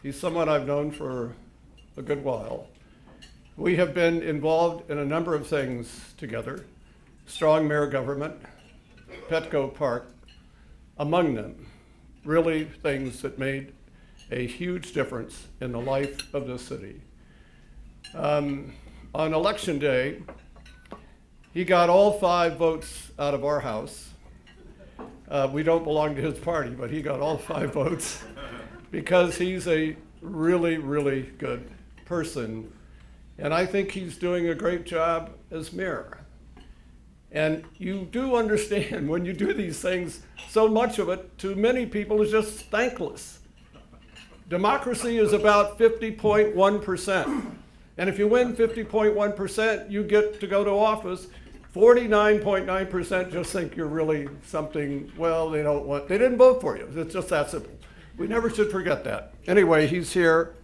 He's someone I've known for a good while. We have been involved in a number of things together, strong mayor government, Petco Park, among them, really things that made a huge difference in the life of the city. On election day, he got all 5 votes out of our house. We don't belong to his party, but he got all 5 votes because he's a really, really good person. And I think he's doing a great job as mayor. And you do understand when you do these things, so much of it to many people is just thankless. Democracy is about 50.1%. And if you win 50.1%, you get to go to office. 49.9% just think you're really something, well, they didn't vote for you. It's just that simple. We never should forget that. Anyway, he's here.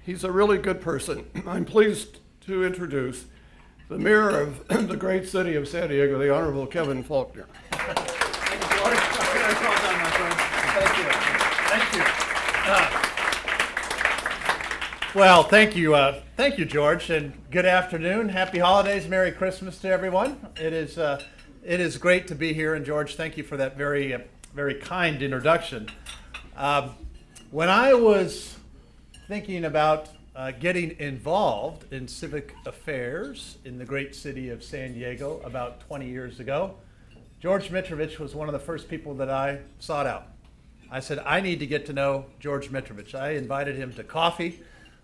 He's a really good person. I'm pleased to introduce the mayor of the great city of San Diego, the Honorable Kevin Faulconer. Thank you, George. Very well done, my friend. Thank you. Well, thank you, George, and good afternoon. Happy holidays, Merry Christmas to everyone. It is great to be here, and George, thank you for that very, very kind introduction. When I was thinking about getting involved in civic affairs in the great city of San Diego about 20 years ago, George Mitrovich was one of the first people that I sought out. I said, I need to get to know George Mitrovich. I invited him to coffee,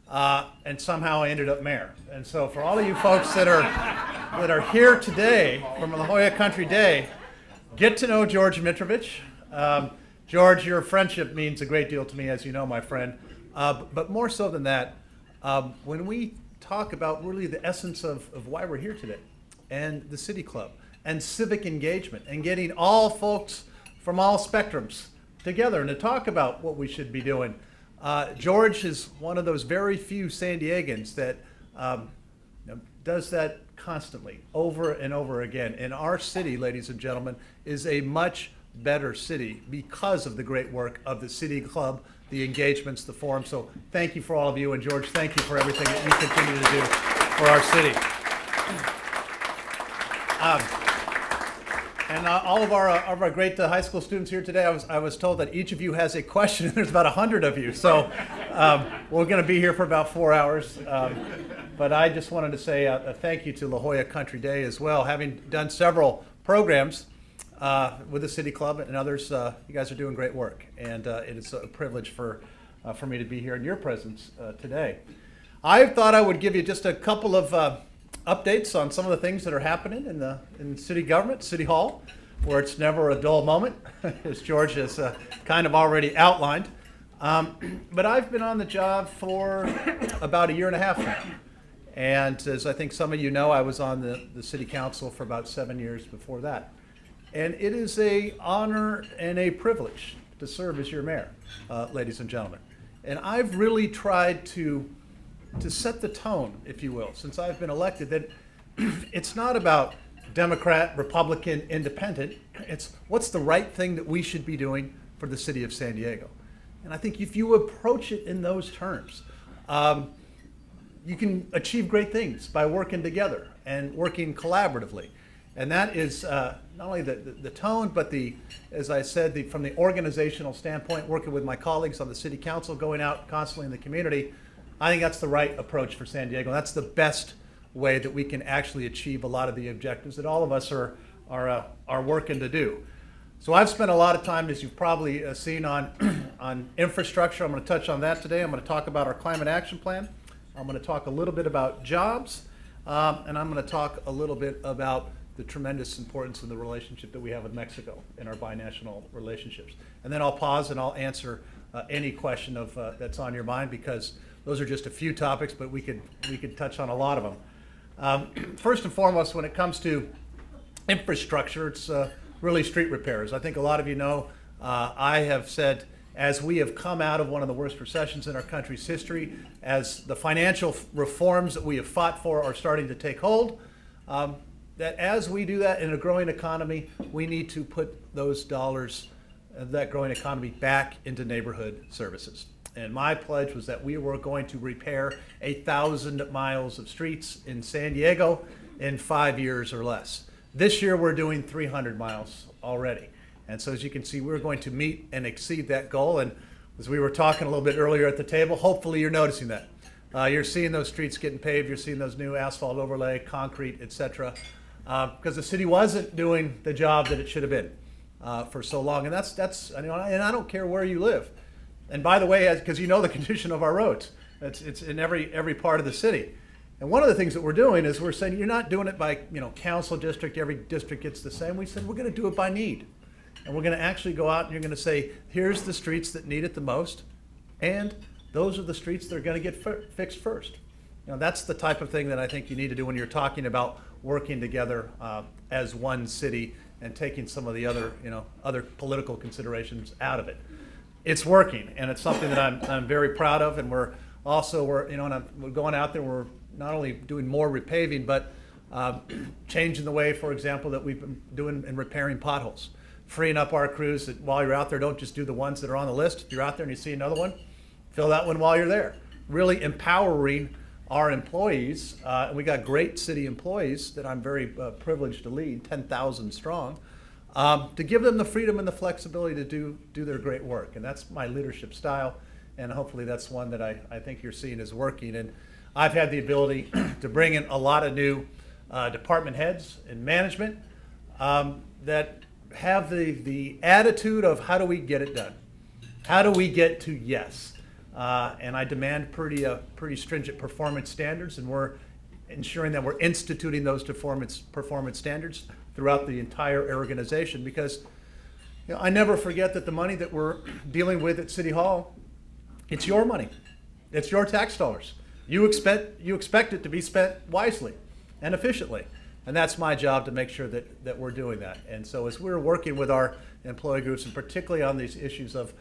and somehow I ended up mayor. And so for all of you folks that are here today from La Jolla Country Day, get to know George Mitrovich. George, your friendship means a great deal to me, as you know, my friend. But more so than that, when we talk about really the essence of why we're here today, and the City Club, and civic engagement, and getting all folks from all spectrums together and to talk about what we should be doing, George is one of those very few San Diegans that does that constantly, over and over again. And our city, ladies and gentlemen, is a much better city because of the great work of the City Club, the engagements, the forum. So thank you for all of you, and George, thank you for everything that you continue to do for our city. And all of our great high school students here today, I was told that each of you has a question, and there's about 100 of you. So we're going to be here for about 4 hours. But I just wanted to say a thank you to La Jolla Country Day as well. Having done several programs with the City Club and others, you guys are doing great work, and it is a privilege for me to be here in your presence today. I thought I would give you just a couple of updates on some of the things that are happening in city government, City Hall, where it's never a dull moment, as George has kind of already outlined. But I've been on the job for about a year and a half now. And as I think some of you know, I was on the City Council for about 7 years before that. And it is an honor and a privilege to serve as your mayor, ladies and gentlemen. And I've really tried to set the tone, if you will, since I've been elected, that it's not about Democrat, Republican, Independent. It's what's the right thing that we should be doing for the city of San Diego. And I think if you approach it in those terms, you can achieve great things by working together and working collaboratively. And that is not only the tone, but as I said, from the organizational standpoint, working with my colleagues on the city council, going out constantly in the community. I think that's the right approach for San Diego. That's the best way that we can actually achieve a lot of the objectives that all of us are working to do. So I've spent a lot of time, as you've probably seen, on infrastructure. I'm going to touch on that today. I'm going to talk about our climate action plan. I'm going to talk a little bit about jobs, and I'm going to talk a little bit about the tremendous importance in the relationship that we have with Mexico in our binational relationships. And then I'll pause and I'll answer any question that's on your mind, because those are just a few topics, but we could touch on a lot of them. First and foremost, when it comes to infrastructure, it's really street repairs. I think a lot of you know, I have said, as we have come out of one of the worst recessions in our country's history, as the financial reforms that we have fought for are starting to take hold, that as we do that in a growing economy, we need to put those dollars of that growing economy back into neighborhood services. And my pledge was that we were going to repair 1,000 miles of streets in San Diego in 5 years or less. This year we're doing 300 miles already. And so as you can see, we're going to meet and exceed that goal. And as we were talking a little bit earlier at the table, hopefully you're noticing that. You're seeing those streets getting paved, you're seeing those new asphalt overlay, concrete, etc. Because the city wasn't doing the job that it should have been for so long. And that's and I don't care where you live. And by the way, because you know the condition of our roads, it's in every part of the city. And one of the things that we're doing is we're saying you're not doing it by council district, every district gets the same. We said we're going to do it by need. And we're going to actually go out and you're going to say, here's the streets that need it the most, and those are the streets that are going to get fixed first. That's the type of thing that I think you need to do when you're talking about working together as one city and taking some of the other political considerations out of it. It's working, and it's something that I'm very proud of. And we're going out there. We're not only doing more repaving, but changing the way, for example, that we've been doing in repairing potholes, freeing up our crews that while you're out there, don't just do the ones that are on the list. If you're out there and you see another one, fill that one while you're there. Really empowering our employees. And we got great city employees that I'm very privileged to lead, 10,000 strong, to give them the freedom and the flexibility to do their great work. And that's my leadership style. And hopefully that's one that I think you're seeing is working. And I've had the ability to bring in a lot of new department heads and management that have the attitude of how do we get it done? How do we get to yes? And I demand pretty stringent performance standards, and we're ensuring that we're instituting those performance standards throughout the entire organization, because I never forget that the money that we're dealing with at City Hall, it's your money. It's your tax dollars. You expect it to be spent wisely and efficiently. And that's my job to make sure that we're doing that. And so as we're working with our employee groups, and particularly on these issues of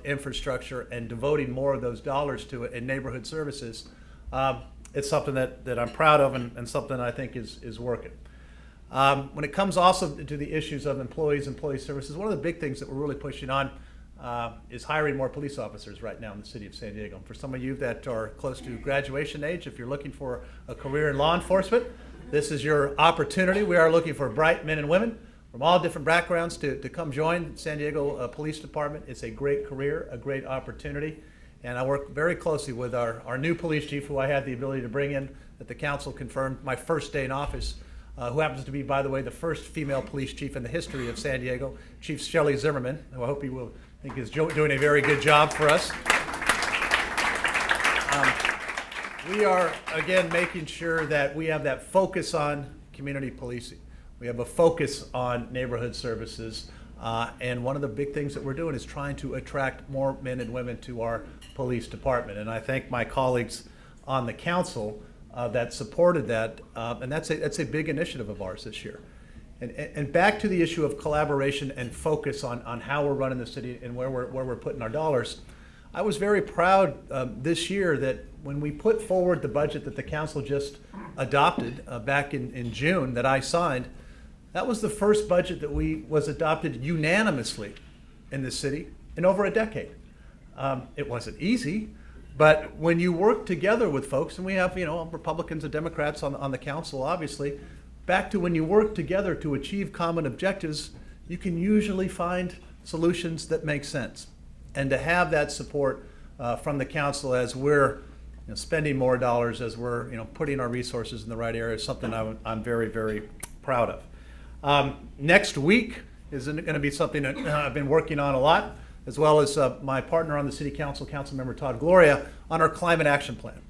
infrastructure and devoting more of those dollars to it in neighborhood services, it's something that I'm proud of and something I think is working. When it comes also to the issues of employee services, one of the big things that we're really pushing on is hiring more police officers right now in the city of San Diego. For some of you that are close to graduation age, if you're looking for a career in law enforcement, this is your opportunity. We are looking for bright men and women from all different backgrounds to come join San Diego Police Department. It's a great career, a great opportunity. And I work very closely with our new police chief, who I had the ability to bring in that the council confirmed my first day in office, who happens to be, by the way, the first female police chief in the history of San Diego, Chief Shelley Zimmerman, who I hope you will think is doing a very good job for us. We are, again, making sure that we have that focus on community policing. We have a focus on neighborhood services. And one of the big things that we're doing is trying to attract more men and women to our police department. And I thank my colleagues on the council that supported that. And that's a big initiative of ours this year. And back to the issue of collaboration and focus on how we're running the city and where we're putting our dollars. I was very proud this year that when we put forward the budget that the council just adopted back in June that I signed, that was the first budget that was adopted unanimously in the city in over a decade. It wasn't easy, but when you work together with folks, and we have Republicans and Democrats on the council, obviously, back to when you work together to achieve common objectives, you can usually find solutions that make sense. And to have that support from the council as we're spending more dollars, as we're putting our resources in the right area, is something I'm very, very proud of. Next week is going to be something that I've been working on a lot, as well as my partner on the city council, Councilmember Todd Gloria, on our climate action plan.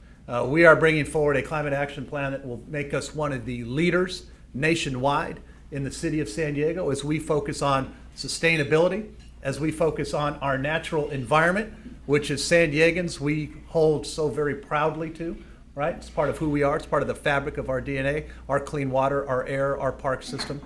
We are bringing forward a climate action plan that will make us one of the leaders nationwide in the city of San Diego as we focus on sustainability, as we focus on our natural environment, which is San Diegans we hold so very proudly to, right? It's part of who we are. It's part of the fabric of our DNA, our clean water, our air, our park system.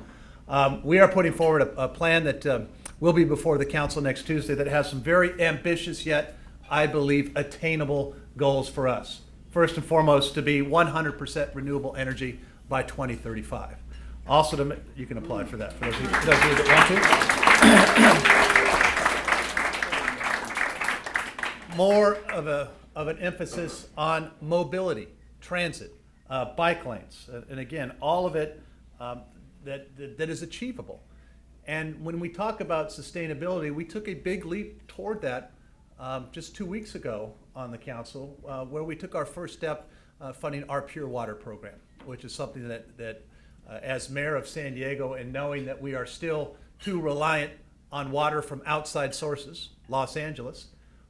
We are putting forward a plan that will be before the council next Tuesday that has some very ambitious yet, I believe, attainable goals for us. First and foremost, to be 100% renewable energy by 2035. Also, you can apply for that for those of you that want to. more of an emphasis on mobility, transit, bike lanes, and again, all of it that is achievable. And when we talk about sustainability, we took a big leap toward that just 2 weeks ago on the council, where we took our first step funding our Pure Water program, which is something that as mayor of San Diego, and knowing that we are still too reliant on water from outside sources, Los Angeles,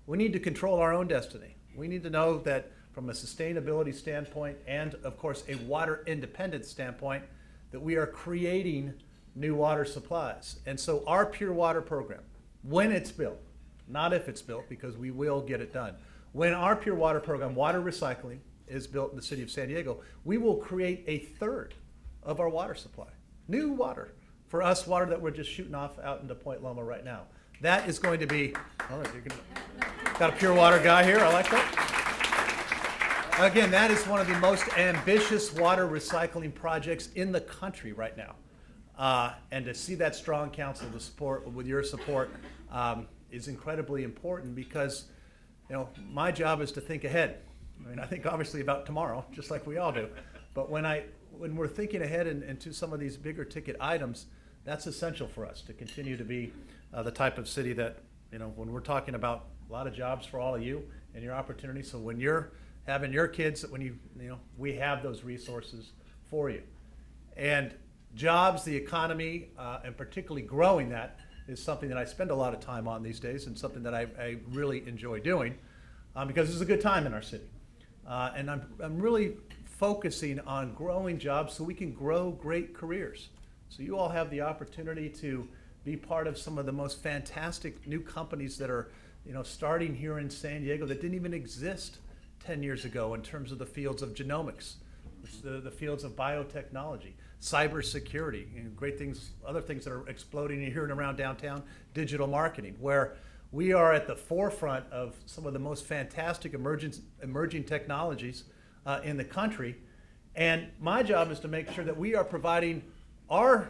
we need to control our own destiny. We need to know that from a sustainability standpoint and, of course, a water independence standpoint, that we are creating new water supplies. And so our Pure Water program, when it's built, not if it's built, because we will get it done. When our Pure Water program, water recycling, is built in the city of San Diego, we will create a third of our water supply. New water. For us, water that we're just shooting off out into Point Loma right now. That is going to be, all right, got a Pure Water guy here, I like that. Again, that is one of the most ambitious water recycling projects in the country right now. And to see that strong council to support, with your support, is incredibly important because, my job is to think ahead. I mean, I think obviously about tomorrow, just like we all do. But when we're thinking ahead into some of these bigger ticket items, that's essential for us to continue to be the type of city that, when we're talking about a lot of jobs for all of you and your opportunities. So when you're having your kids, when we have those resources for you. And jobs, the economy, and particularly growing that is something that I spend a lot of time on these days and something that I really enjoy doing because it's a good time in our city. And I'm really focusing on growing jobs so we can grow great careers. So you all have the opportunity to be part of some of the most fantastic new companies that are, starting here in San Diego that didn't even exist 10 years ago in terms of the fields of genomics, the fields of biotechnology, cybersecurity, great things, other things that are exploding here and around downtown, digital marketing, where we are at the forefront of some of the most fantastic emerging technologies in the country. And my job is to make sure that we are providing our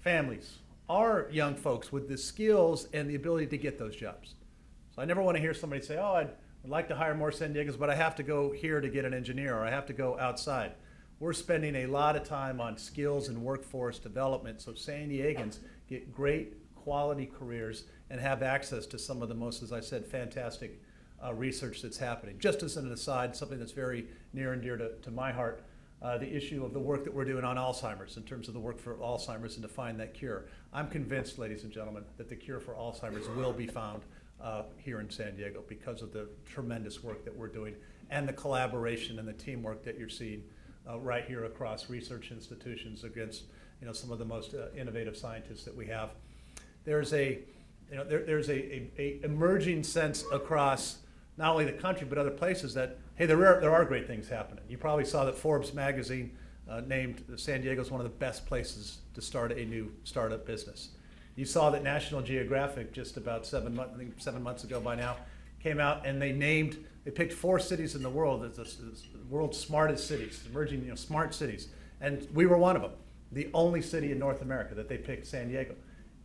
families, our young folks with the skills and the ability to get those jobs. So I never want to hear somebody say, oh, I'd like to hire more San Diegans, but I have to go here to get an engineer, or I have to go outside. We're spending a lot of time on skills and workforce development so San Diegans get great quality careers and have access to some of the most, as I said, fantastic research that's happening. Just as an aside, something that's very near and dear to my heart, the issue of the work that we're doing on Alzheimer's in terms of the work for Alzheimer's and to find that cure. I'm convinced, ladies and gentlemen, that the cure for Alzheimer's will be found here in San Diego because of the tremendous work that we're doing and the collaboration and the teamwork that you're seeing right here across research institutions against some of the most innovative scientists that we have. There's a emerging sense across not only the country but other places that, hey, there are great things happening. You probably saw that Forbes magazine named San Diego as one of the best places to start a new startup business. You saw that National Geographic just about 7 months ago by now came out and they picked 4 cities in the world as the world's smartest cities, emerging smart cities, and we were one of them. The only city in North America that they picked, San Diego,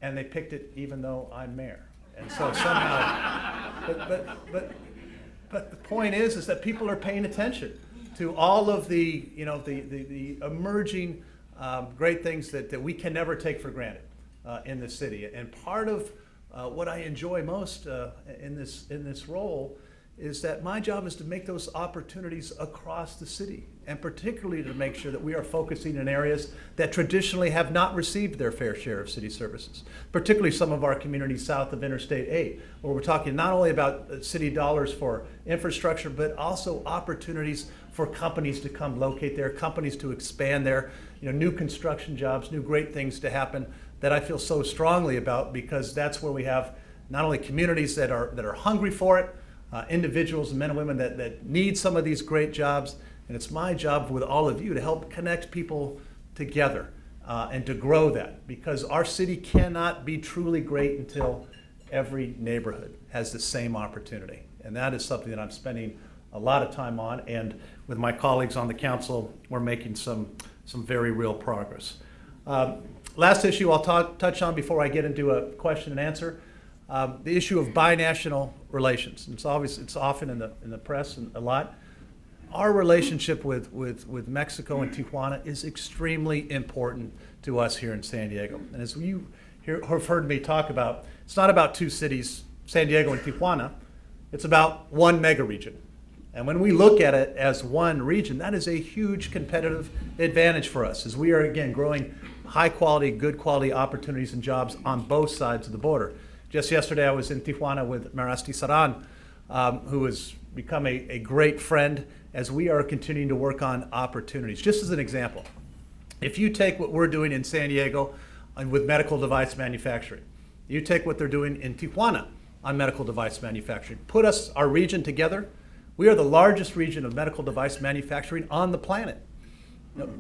and they picked it even though I'm mayor. And so somehow, but the point is that people are paying attention to all of the the emerging great things that we can never take for granted in the city. And part of what I enjoy most in this role is that my job is to make those opportunities across the city, and particularly to make sure that we are focusing in areas that traditionally have not received their fair share of city services, particularly some of our communities south of Interstate 8, where we're talking not only about city dollars for infrastructure, but also opportunities for companies to come locate there, companies to expand there, new construction jobs, new great things to happen that I feel so strongly about, because that's where we have not only communities that are hungry for it, individuals and men and women that need some of these great jobs. And it's my job with all of you to help connect people together and to grow that, because our city cannot be truly great until every neighborhood has the same opportunity. And that is something that I'm spending a lot of time on, and with my colleagues on the council, we're making some very real progress. Last issue I'll touch on before I get into a question and answer. The issue of binational relations. It's often in the press and a lot. Our relationship with Mexico and Tijuana is extremely important to us here in San Diego. And as you have heard me talk about, it's not about two cities, San Diego and Tijuana. It's about one mega region. And when we look at it as one region, that is a huge competitive advantage for us, as we are, again, growing high quality, good quality opportunities and jobs on both sides of the border. Just yesterday, I was in Tijuana with Marasti Saran, who has become a great friend as we are continuing to work on opportunities. Just as an example, if you take what we're doing in San Diego with medical device manufacturing, you take what they're doing in Tijuana on medical device manufacturing, put our region together, we are the largest region of medical device manufacturing on the planet.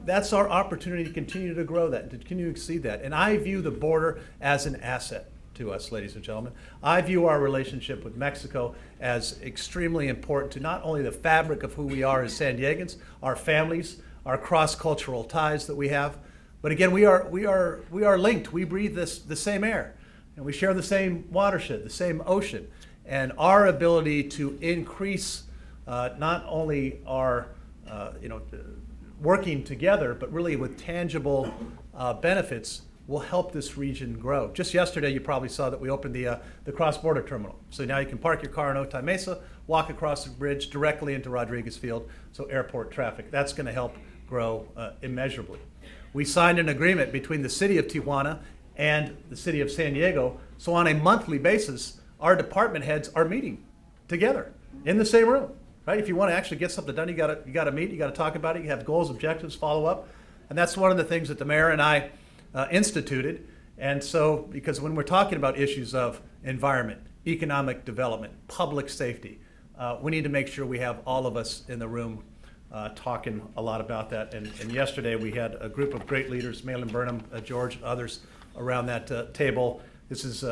That's our opportunity to continue to grow that, and to continue to exceed that. And I view the border as an asset to us, ladies and gentlemen. I view our relationship with Mexico as extremely important to not only the fabric of who we are as San Diegans, our families, our cross-cultural ties that we have, but again, we are linked. We breathe the same air, and we share the same watershed, the same ocean, and our ability to increase not only our working together, but really with tangible benefits will help this region grow. Just yesterday, you probably saw that we opened the cross-border terminal. So now you can park your car in Otay Mesa, walk across the bridge directly into Rodriguez Field, so airport traffic. That's going to help grow immeasurably. We signed an agreement between the city of Tijuana and the city of San Diego, so on a monthly basis, our department heads are meeting together in the same room. Right? If you want to actually get something done, you got to meet, you got to talk about it, you have goals, objectives, follow up. And that's one of the things that the mayor and I instituted. And so, because when we're talking about issues of environment, economic development, public safety, we need to make sure we have all of us in the room talking a lot about that. And yesterday we had a group of great leaders, Malin Burnham, George, others around that table. This is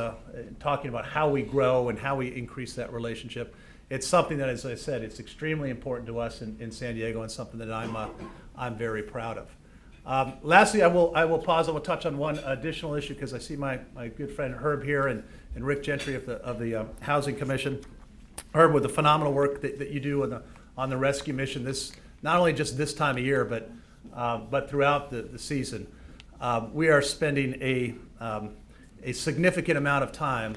talking about how we grow and how we increase that relationship. It's something that, as I said, it's extremely important to us in San Diego, and something that I'm very proud of. Lastly, I will pause. I will touch on one additional issue, because I see my good friend Herb here and Rick Gentry of the Housing Commission. Herb, with the phenomenal work that you do on the rescue mission, this not only just this time of year, but throughout the season, we are spending a significant amount of time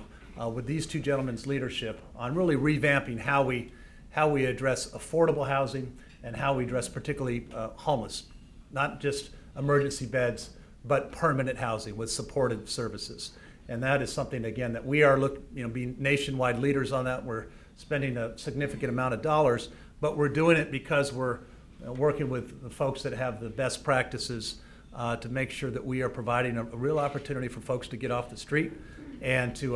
with these two gentlemen's leadership on really revamping how we address affordable housing and how we address particularly homeless, not just emergency beds, but permanent housing with supportive services. And that is something, again, that we are being nationwide leaders on that. We're spending a significant amount of dollars, but we're doing it because we're working with the folks that have the best practices to make sure that we are providing a real opportunity for folks to get off the street and to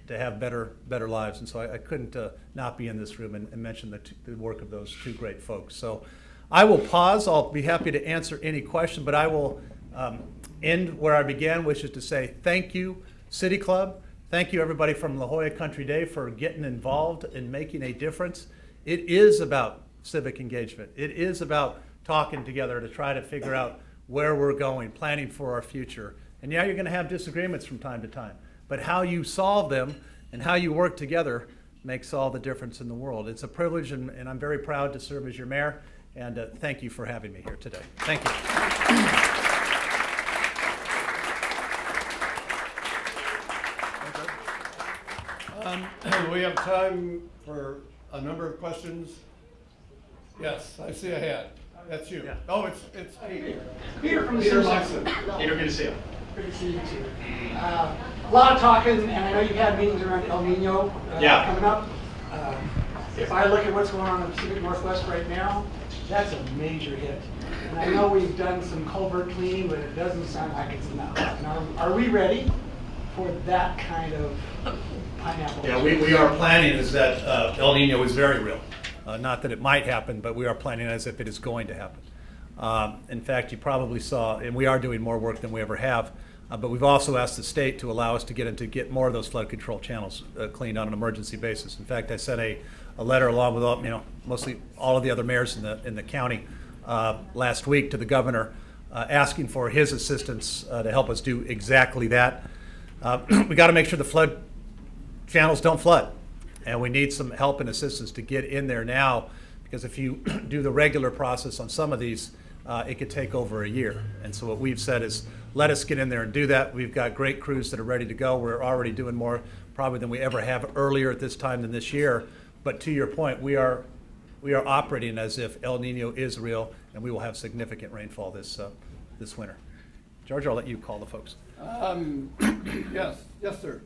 have better lives. And so I couldn't not be in this room and mention the work of those two great folks. So I will pause. I'll be happy to answer any question, but I will end where I began, which is to say thank you, City Club. Thank you, everybody from La Jolla Country Day, for getting involved and making a difference. It is about civic engagement. It is about talking together to try to figure out where we're going, planning for our future. And yeah, you're going to have disagreements from time to time, but how you solve them and how you work together makes all the difference in the world. It's a privilege, and I'm very proud to serve as your mayor, and thank you for having me here today. Thank you. We have time for a number of questions. Yes, I see a hand. That's you. Yeah. Oh, it's Peter. Peter from the Peter Simpsons. Munson. Peter, good to see you. Good to see you too. A lot of talking, and I know you've had meetings around El Nino coming up. If I look at what's going on in the Pacific Northwest right now, that's a major hit. And I know we've done some culvert cleaning, but it doesn't sound like it's enough. Now, are we ready for that kind of pineapple? Yeah, we are planning as that El Nino is very real. Not that it might happen, but we are planning as if it is going to happen. In fact, you probably saw, and we are doing more work than we ever have, but we've also asked the state to allow us to get more of those flood control channels cleaned on an emergency basis. In fact, I sent a letter along with mostly all of the other mayors in the county last week to the governor asking for his assistance to help us do exactly that. We got to make sure the flood channels don't flood. And we need some help and assistance to get in there now, because if you do the regular process on some of these, it could take over a year. And so what we've said is, let us get in there and do that. We've got great crews that are ready to go. We're already doing more probably than we ever have earlier at this time than this year. But to your point, we are operating as if El Nino is real, and we will have significant rainfall this winter. George, I'll let you call the folks. Yes, sir.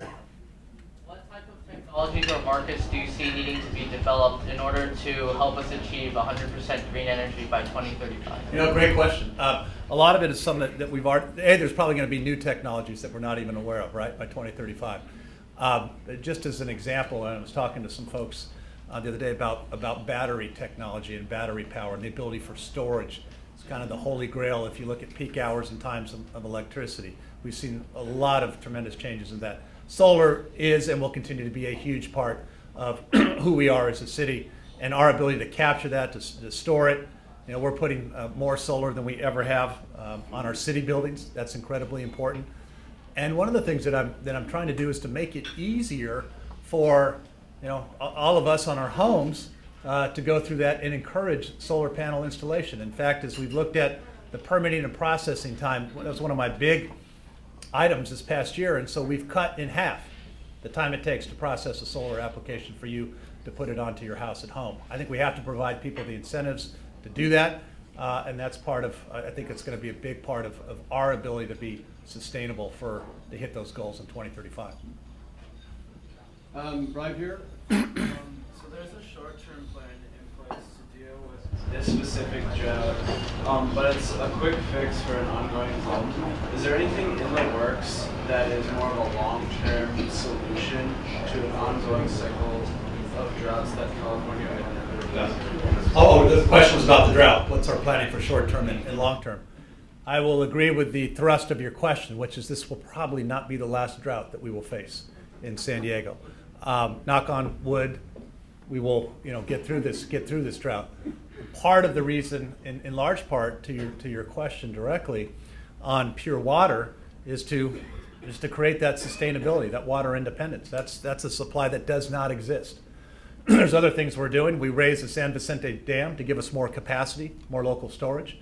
What type of technologies or markets do you see needing to be developed in order to help us achieve 100% green energy by 2035? Great question. A lot of it is something that we've already, there's probably going to be new technologies that we're not even aware of, right, by 2035. Just as an example, I was talking to some folks the other day about battery technology and battery power and the ability for storage. It's kind of the holy grail if you look at peak hours and times of electricity. We've seen a lot of tremendous changes in that. Solar is and will continue to be a huge part of who we are as a city, and our ability to capture that, to store it. We're putting more solar than we ever have on our city buildings. That's incredibly important. And one of the things that I'm trying to do is to make it easier for all of us on our homes to go through that and encourage solar panel installation. In fact, as we've looked at the permitting and processing time, that was one of my big items this past year, and so we've cut in half the time it takes to process a solar application for you to put it onto your house at home. I think we have to provide people the incentives to do that, and that's part of, I think it's going to be a big part of our ability to be sustainable to hit those goals in 2035. Right here. So there's a short-term plan in place to deal with this specific drought, but it's a quick fix for an ongoing problem. Is there anything in the works that is more of a long-term solution to an ongoing cycle of droughts that California inevitably? Oh, the question was about the drought. What's our planning for short-term and long-term? I will agree with the thrust of your question, which is this will probably not be the last drought that we will face in San Diego. Knock on wood, we will get through this drought. Part of the reason, in large part to your question directly on pure water, is to create that sustainability, that water independence. That's a supply that does not exist. There's other things we're doing. We raised the San Vicente Dam to give us more capacity, more local storage.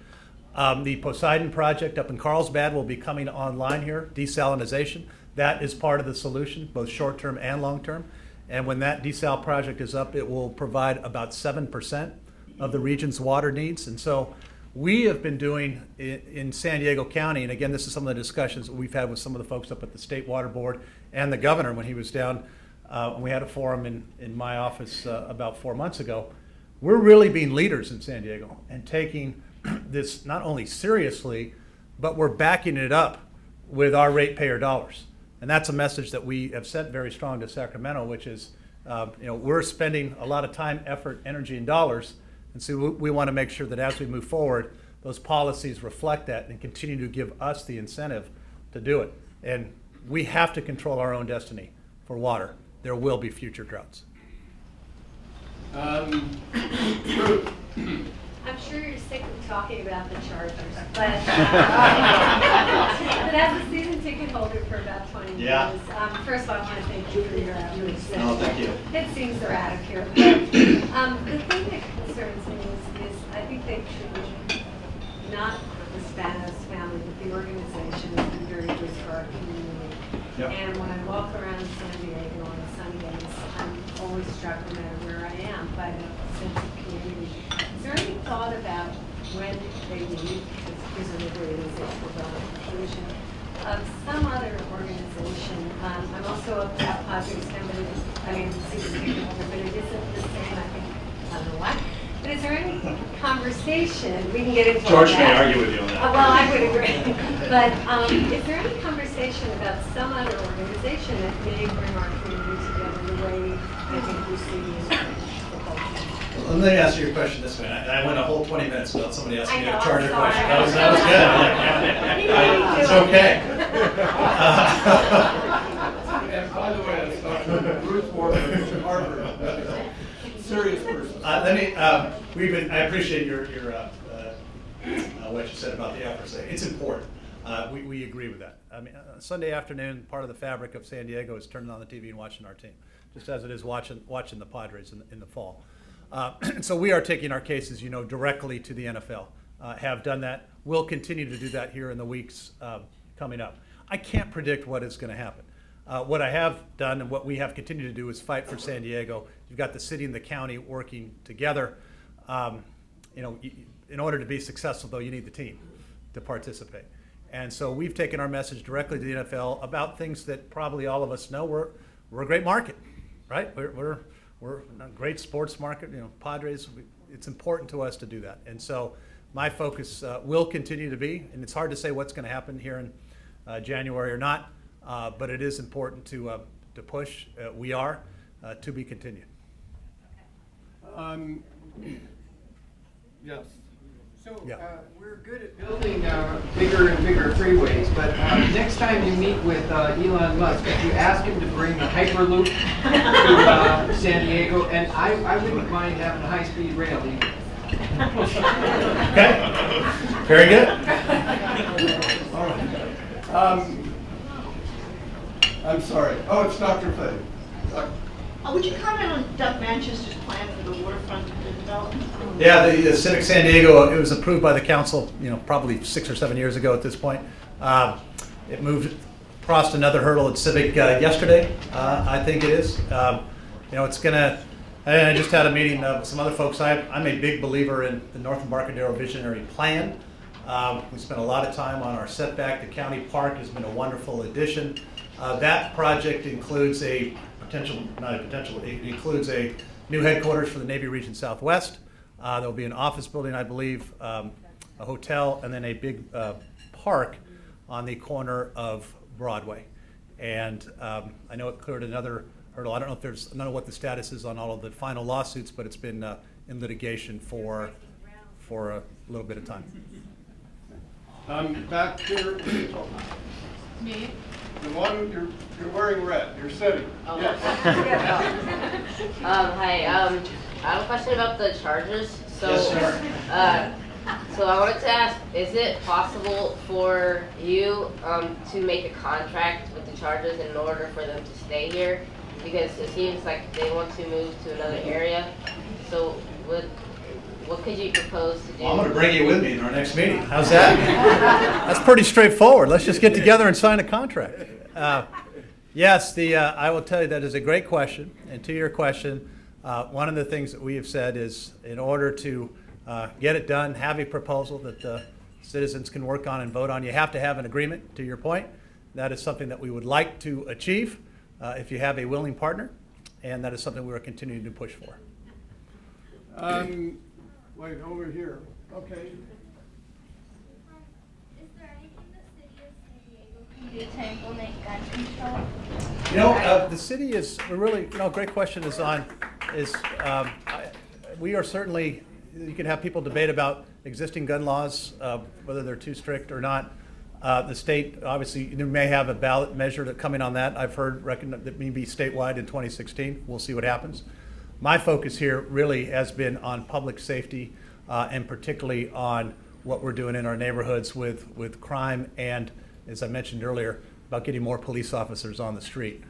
The Poseidon project up in Carlsbad will be coming online here, desalinization. That is part of the solution, both short-term and long-term. And when that desal project is up, it will provide about 7% of the region's water needs. And so we have been doing in San Diego County, and again, this is some of the discussions that we've had with some of the folks up at the State Water Board and the governor when he was down, and we had a forum in my office about 4 months ago. We're really being leaders in San Diego and taking this not only seriously, but we're backing it up with our ratepayer dollars. And that's a message that we have sent very strong to Sacramento, which is, we're spending a lot of time, effort, energy, and dollars. And so we want to make sure that as we move forward, those policies reflect that and continue to give us the incentive to do it. And we have to control our own destiny for water. There will be future droughts. I'm sure you're sick of talking about the Chargers, but as a season ticket holder for about 20 years, first of all, I want to thank you for your efforts. No, thank you. It seems they're out of here. But, the thing that concerns me is I think they should not the Spanos family, but the organization has been very good for our community. Yep. And when I walk around San Diego on Sundays, I'm always struck, no matter where I am, by the sense of community. Is there any thought about when they meet, because presumably it is a foregone conclusion, of some other organization? I'm also a positive member, season ticket holder, but it isn't the same, I think, I don't know why. But is there any conversation, we can get into George that. may argue with you on that. Well, I would agree. But is there any conversation about some other organization that may bring our community together the way I think we see the culture? Well, let me answer your question this way. And I went a whole 20 minutes without somebody asking me a charger I'm question. sorry. That was good. It's okay. And by the way, Bruce Warren from Harvard, serious person. I appreciate your what you said about the efforts. It's important. We agree with that. I mean, Sunday afternoon, part of the fabric of San Diego is turning on the TV and watching our team, just as it is watching the Padres in the fall. And so we are taking our cases, directly to the NFL. Have done that. We'll continue to do that here in the weeks coming up. I can't predict what is going to happen. What I have done and what we have continued to do is fight for San Diego. You've got the city and the county working together. In order to be successful, though, you need the team to participate. And so we've taken our message directly to the NFL about things that probably all of us know. We're a great market, right? We're a great sports market. Padres. It's important to us to do that. And so my focus will continue to be, and it's hard to say what's going to happen here in January or not, but it is important to push. We are to be continued. Yes. So Yeah. we're good at building bigger and bigger freeways, but next time you meet with Elon Musk, if you ask him to bring the Hyperloop to San Diego, and I wouldn't mind having a high-speed rail either. Okay. Very good. All right. I'm sorry. Oh, it's Dr. Fay. Would you comment on Doug Manchester's plan for the waterfront development? Yeah, the Civic San Diego, it was approved by the council, probably 6 or 7 years ago at this point. It crossed another hurdle at Civic yesterday, I think it is. It's gonna, I just had a meeting with some other folks. I'm a big believer in the North Embarcadero Visionary Plan. We spent a lot of time on our setback. The county park has been a wonderful addition. That project includes it includes a new headquarters for the Navy Region Southwest. There will be an office building, I believe, a hotel, and then a big park on the corner of Broadway. And I know it cleared another hurdle. I don't know what the status is on all of the final lawsuits, but it's been in litigation for a little bit of time. Back here. Me? The one you're wearing red. You're sitting. Oh. Yes. Hi. I have a question about the charges. So, Yes, sir. So I wanted to ask: is it possible for you to make a contract with the charges in order for them to stay here? Because it seems like they want to move to another area. So, what could you propose to do? Well, I'm going to bring you with me in our next meeting. How's that? That's pretty straightforward. Let's just get together and sign a contract. Yes, I will tell you that is a great question. And to your question, one of the things that we have said is in order to get it done, have a proposal that the citizens can work on and vote on, you have to have an agreement, to your point. That is something that we would like to achieve if you have a willing partner, and that is something we are continuing to push for. Wait, over here. Okay. Is there anything the city of San Diego can do to implement gun control? The city is really, great question we are certainly, you can have people debate about existing gun laws, whether they're too strict or not. The state, obviously, you may have a ballot measure coming on that. I've heard that may be statewide in 2016. We'll see what happens. My focus here really has been on public safety and particularly on what we're doing in our neighborhoods with crime and, as I mentioned earlier, about getting more police officers on the street.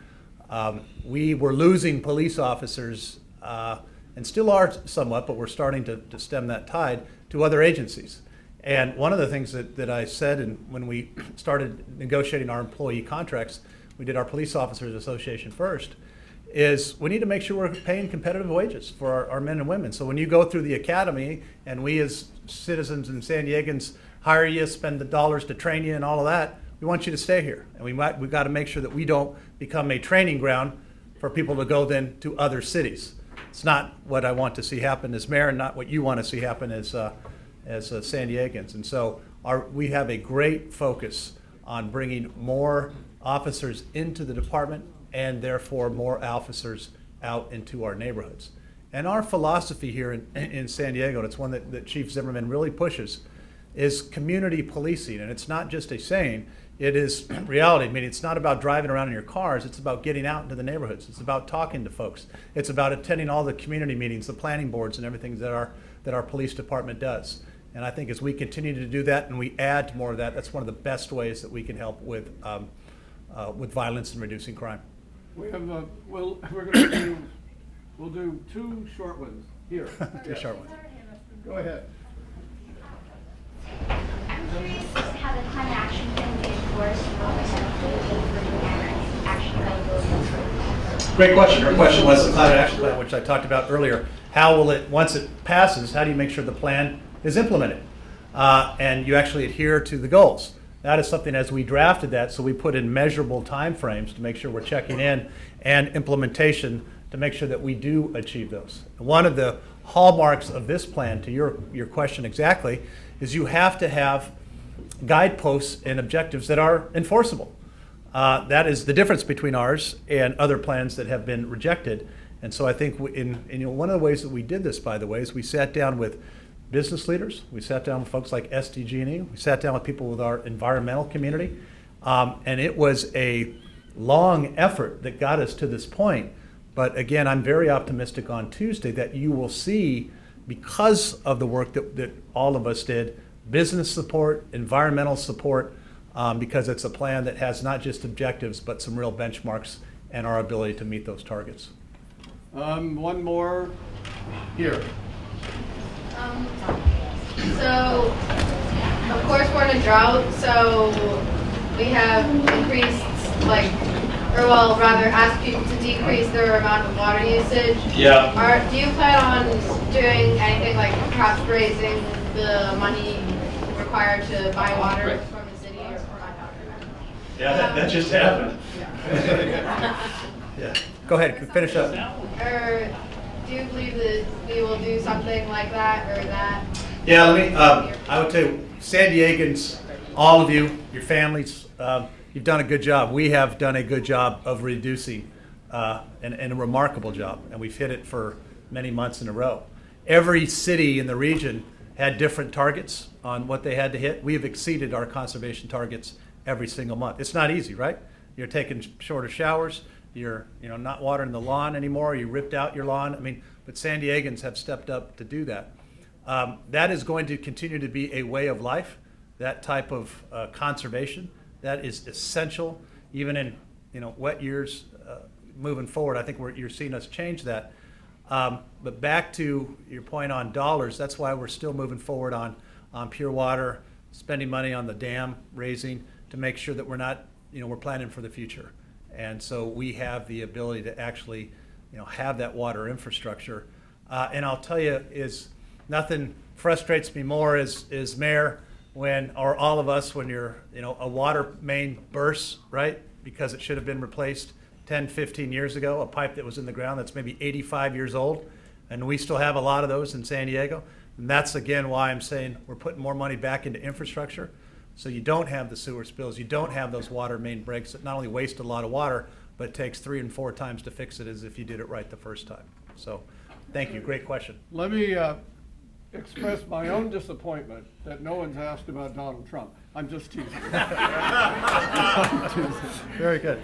We were losing police officers and still are somewhat, but we're starting to stem that tide to other agencies. And one of the things that I said when we started negotiating our employee contracts, we did our Police Officers Association first, is we need to make sure we're paying competitive wages for our men and women. So when you go through the academy and we as citizens and San Diegans hire you, spend the dollars to train you and all of that, we want you to stay here. And we've got to make sure that we don't become a training ground for people to go then to other cities. It's not what I want to see happen as mayor and not what you want to see happen as San Diegans. And so we have a great focus on bringing more officers into the department and therefore more officers out into our neighborhoods. And our philosophy here in San Diego, and it's one that Chief Zimmerman really pushes, is community policing. And it's not just a saying, it is reality. I mean, it's not about driving around in your cars, it's about getting out into the neighborhoods. It's about talking to folks. It's about attending all the community meetings, the planning boards and everything that our police department does. And I think as we continue to do that and we add to more of that, that's one of the best ways that we can help with violence and reducing crime. We have, we'll do 2 short ones here. Two short ones. Go ahead. I'm curious as to how the climate action plan will be enforced and what percent will be for climate action liability. Great question. Her question was the climate action plan, which I talked about earlier. How will it, once it passes, how do you make sure the plan is implemented? And you actually adhere to the goals. That is something, as we drafted that, so we put in measurable timeframes to make sure we're checking in, and implementation to make sure that we do achieve those. One of the hallmarks of this plan, to your question exactly, is you have to have guideposts and objectives that are enforceable. That is the difference between ours and other plans that have been rejected. And so I think one of the ways that we did this, by the way, is we sat down with business leaders, we sat down with folks like SDG&E, we sat down with people with our environmental community, and it was a long effort that got us to this point. But again, I'm very optimistic on Tuesday that you will see, because of the work that all of us did, business support, environmental support, because it's a plan that has not just objectives, but some real benchmarks and our ability to meet those targets. One more here. So, of course, we're in a drought, so we have increased, asked people to decrease their amount of water usage. Yeah. Do you plan on doing anything like perhaps raising the money required to buy water from the city or buy water? Yeah, that just happened. Yeah. Go ahead, finish up. Or do you believe that we will do something like that or that? Yeah, I would tell you, San Diegans, all of you, your families, you've done a good job. We have done a good job of reducing, and a remarkable job, and we've hit it for many months in a row. Every city in the region had different targets on what they had to hit. We have exceeded our conservation targets every single month. It's not easy, right? You're taking shorter showers. You're not watering the lawn anymore. You ripped out your lawn. But San Diegans have stepped up to do that. That is going to continue to be a way of life. That type of conservation, that is essential, even in wet years moving forward. I think you're seeing us change that. But back to your point on dollars, that's why we're still moving forward on pure water, spending money on the dam raising to make sure that we're not, we're planning for the future. And so we have the ability to actually, have that water infrastructure. And I'll tell you, nothing frustrates me more as mayor or all of us when a water main bursts, right? Because it should have been replaced 10, 15 years ago, a pipe that was in the ground that's maybe 85 years old. And we still have a lot of those in San Diego. And that's again why I'm saying we're putting more money back into infrastructure. So you don't have the sewer spills, you don't have those water main breaks that not only waste a lot of water, but it takes 3 and 4 times to fix it as if you did it right the first time. So thank you, great question. Let me express my own disappointment that no one's asked about Donald Trump. I'm just teasing. Very good.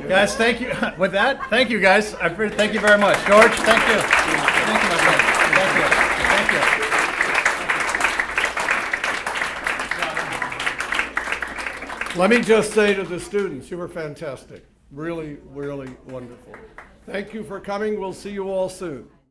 Guys, thank you. With that, thank you guys. Thank you very much. George, thank you. Thank you, my friend. Thank you. Thank you. Let me just say to the students, you were fantastic. Really, really wonderful. Thank you for coming. We'll see you all soon.